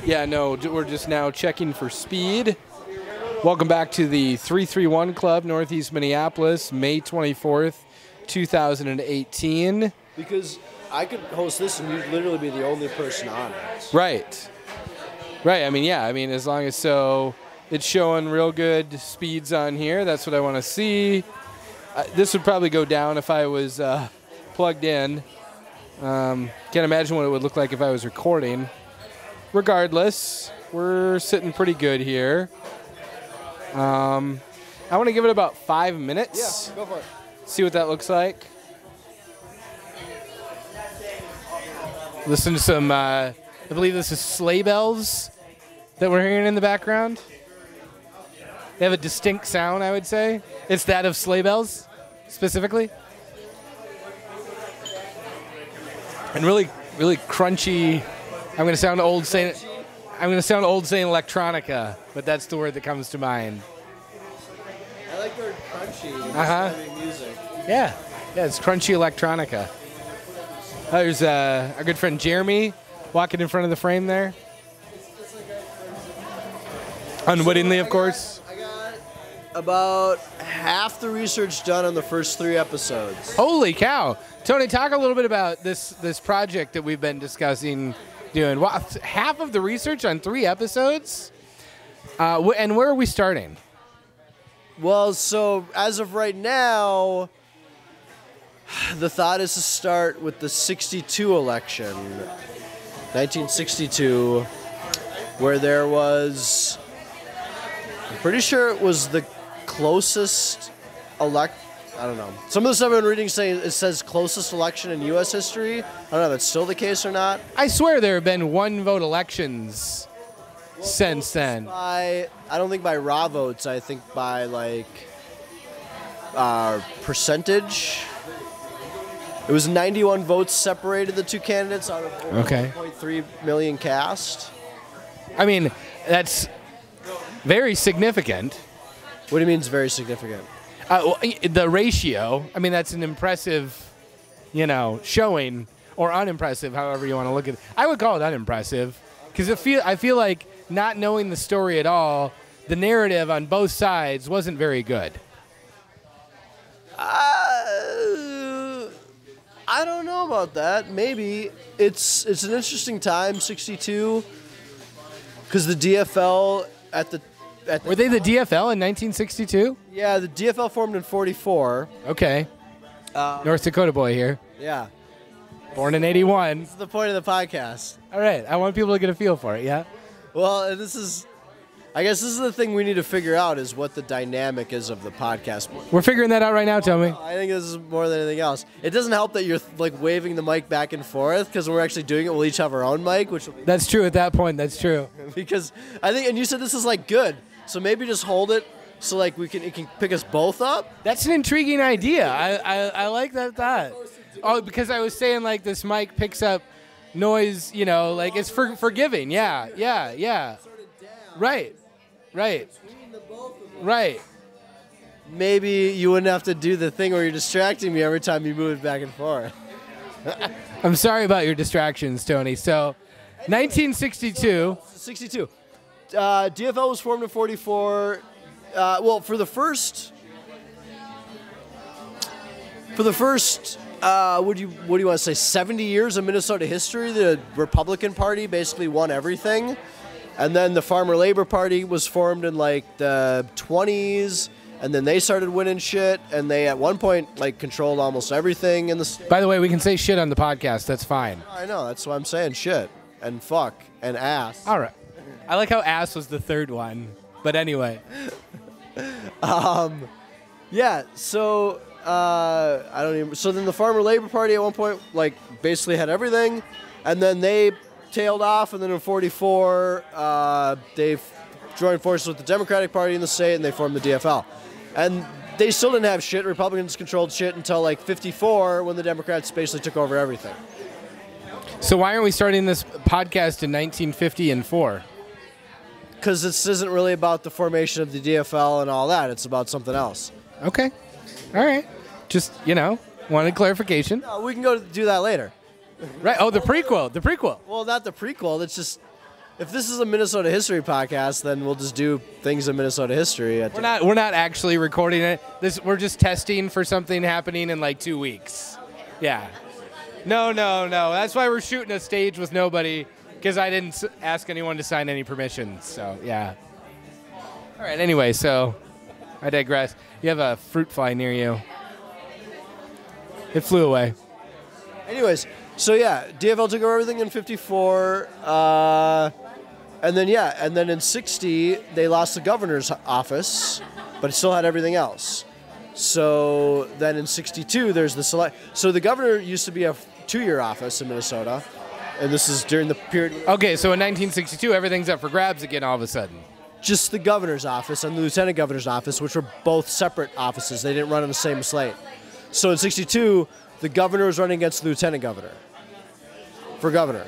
Yeah, no, we're just now checking for speed. Welcome back to the 331 Club, Northeast Minneapolis, May 24th, 2018. Because I could host this and you'd literally be the only person on it. Right. Right, I mean, yeah, as long as it's showing real good speeds on here. That's what I want to see. This would probably go down if I was plugged in. Can't imagine what it would look like if I was recording. Regardless, we're sitting pretty good here. I want to give it about 5 minutes. Yeah, go for it. See what that looks like. Listen to some, I believe this is sleigh bells that we're hearing in the background. They have a distinct sound, I would say. It's that of sleigh bells, specifically. And really, really crunchy. I'm going to sound old saying electronica, but that's the word that comes to mind. I like the word crunchy. Music. Yeah, it's crunchy electronica. There's our good friend Jeremy walking in front of the frame there. Unwittingly, of course. I got about half the research done on the first 3 episodes. Holy cow. Tony, talk a little bit about this project that we've been discussing doing. Wow, half of the research on 3 episodes? And where are we starting? Well, so as of right now, the thought is to start with the 62 election, 1962, where there was, I'm pretty sure it was the closest I don't know. Some of the stuff I've been reading saying it says closest election in U.S. history. I don't know if that's still the case or not. I swear there have been one-vote elections since then. I don't think by raw votes. I think by percentage. It was 91 votes separated the 2 candidates out of 1.3 million cast. That's very significant. What do you mean it's very significant? The ratio, that's an impressive, showing, or unimpressive, however you want to look at it. I would call it unimpressive, because I feel like not knowing the story at all, the narrative on both sides wasn't very good. I don't know about that. Maybe. It's an interesting time, 62, because the DFL Were they the DFL in 1962? Yeah, the DFL formed in 44. Okay. North Dakota boy here. Yeah. Born in 81. That's the point of the podcast. All right. I want people to get a feel for it, yeah? Well, I guess this is the thing we need to figure out is what the dynamic is of the podcast. We're figuring that out right now, Tommy. I think this is more than anything else. It doesn't help that you're waving the mic back and forth, because when we're actually doing it, we'll each have our own mic, which will be That's true at that point. That's true. Because I think, and you said this is good. So maybe just hold it so it can pick us both up. That's an intriguing idea. I like that thought. Oh, because I was saying this mic picks up noise, it's forgiving. Yeah. Right. Maybe you wouldn't have to do the thing where you're distracting me every time you move it back and forth. I'm sorry about your distractions, Tony. So, 1962. 62. DFL was formed in 44. For the first, what do you want to say? 70 years of Minnesota history, the Republican Party basically won everything, and then the Farmer Labor Party was formed in the 20s, and then they started winning shit, and they at one point controlled almost everything in the state. By the way, we can say shit on the podcast. That's fine. I know. That's why I'm saying shit and fuck and ass. All right. I like how ass was the third one, but anyway. Yeah, so so then the Farmer Labor Party at one point basically had everything, and then they tailed off, and then in 44 they joined forces with the Democratic Party in the state, and they formed the DFL. And they still didn't have shit. Republicans controlled shit until 54, when the Democrats basically took over everything. So why aren't we starting this podcast in 1950 and 4? Because this isn't really about the formation of the DFL and all that. It's about something else. Okay. All right. Just, wanted clarification. No, we can go do that later. Right. Oh, the prequel. The prequel. Well, not the prequel. It's just If this is a Minnesota history podcast, then we'll just do things in Minnesota history. We're not actually recording it. We're just testing for something happening in like 2 weeks. Yeah. No. That's why we're shooting a stage with nobody, because I didn't ask anyone to sign any permissions. So, yeah. All right, anyway, so I digress. You have a fruit fly near you. It flew away. Anyways, so yeah, DFL took over everything in 54. And then in 60, they lost the governor's office, but it still had everything else. So then in 62, there's the select. So the governor used to be a 2-year office in Minnesota, and this is during the period. Okay, so in 1962, everything's up for grabs again all of a sudden. Just the governor's office and the lieutenant governor's office, which were both separate offices. They didn't run on the same slate. So in 62, the governor was running against the lieutenant governor for governor.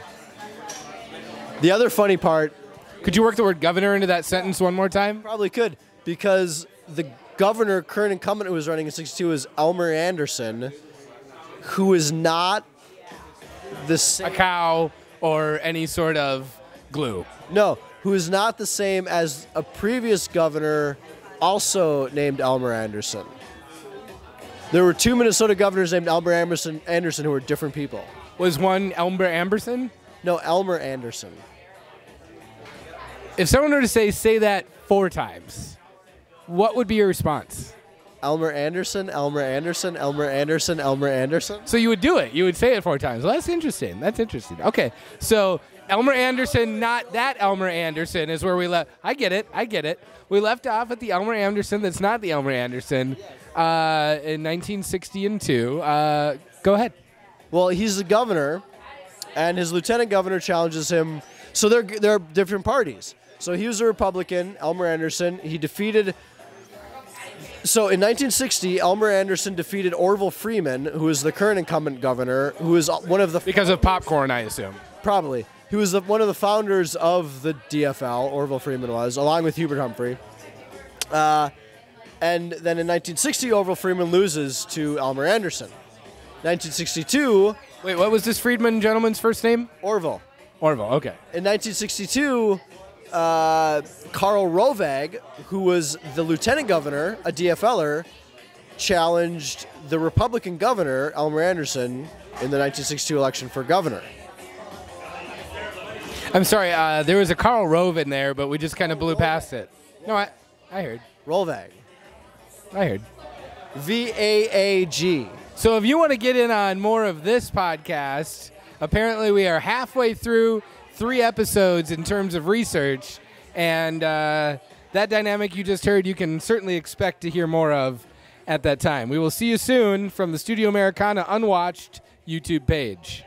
The other funny part. Could you work the word governor into that sentence one more time? Probably could, because the governor, current incumbent who was running in 62 is Elmer Anderson, who is not the same. A cow or any sort of glue. No, who is not the same as a previous governor also named Elmer Anderson. There were 2 Minnesota governors named Elmer Anderson who were different people. Was one Elmer Amberson? No, Elmer Anderson. If someone were to say that 4 times, what would be your response? Elmer Anderson, Elmer Anderson, Elmer Anderson, Elmer Anderson. So you would do it. You would say it 4 times. Well, that's interesting. Okay. So Elmer Anderson, not that Elmer Anderson, is where we left. I get it. We left off at the Elmer Anderson that's not the Elmer Anderson in 1962. Go ahead. Well, he's the governor, and his lieutenant governor challenges him. So they're different parties. So he was a Republican, Elmer Anderson. He defeated. So in 1960, Elmer Anderson defeated Orville Freeman, who is the current incumbent governor, who is one of the. Because of popcorn, I assume. Probably. He was one of the founders of the DFL, Orville Freeman was, along with Hubert Humphrey. And then in 1960, Orville Freeman loses to Elmer Anderson. 1962. Wait, what was this Freedman gentleman's first name? Orville. Okay. In 1962, Karl Rovag, who was the lieutenant governor, a DFLer, challenged the Republican governor, Elmer Anderson, in the 1962 election for governor. I'm sorry, there was a Karl Rove in there, but we just kind of blew past it. No, I heard. Rovag. I heard. VAAG. So if you want to get in on more of this podcast, apparently we are halfway through 3 episodes in terms of research, and that dynamic you just heard, you can certainly expect to hear more of at that time. We will see you soon from the Studio Americana Unwatched YouTube page.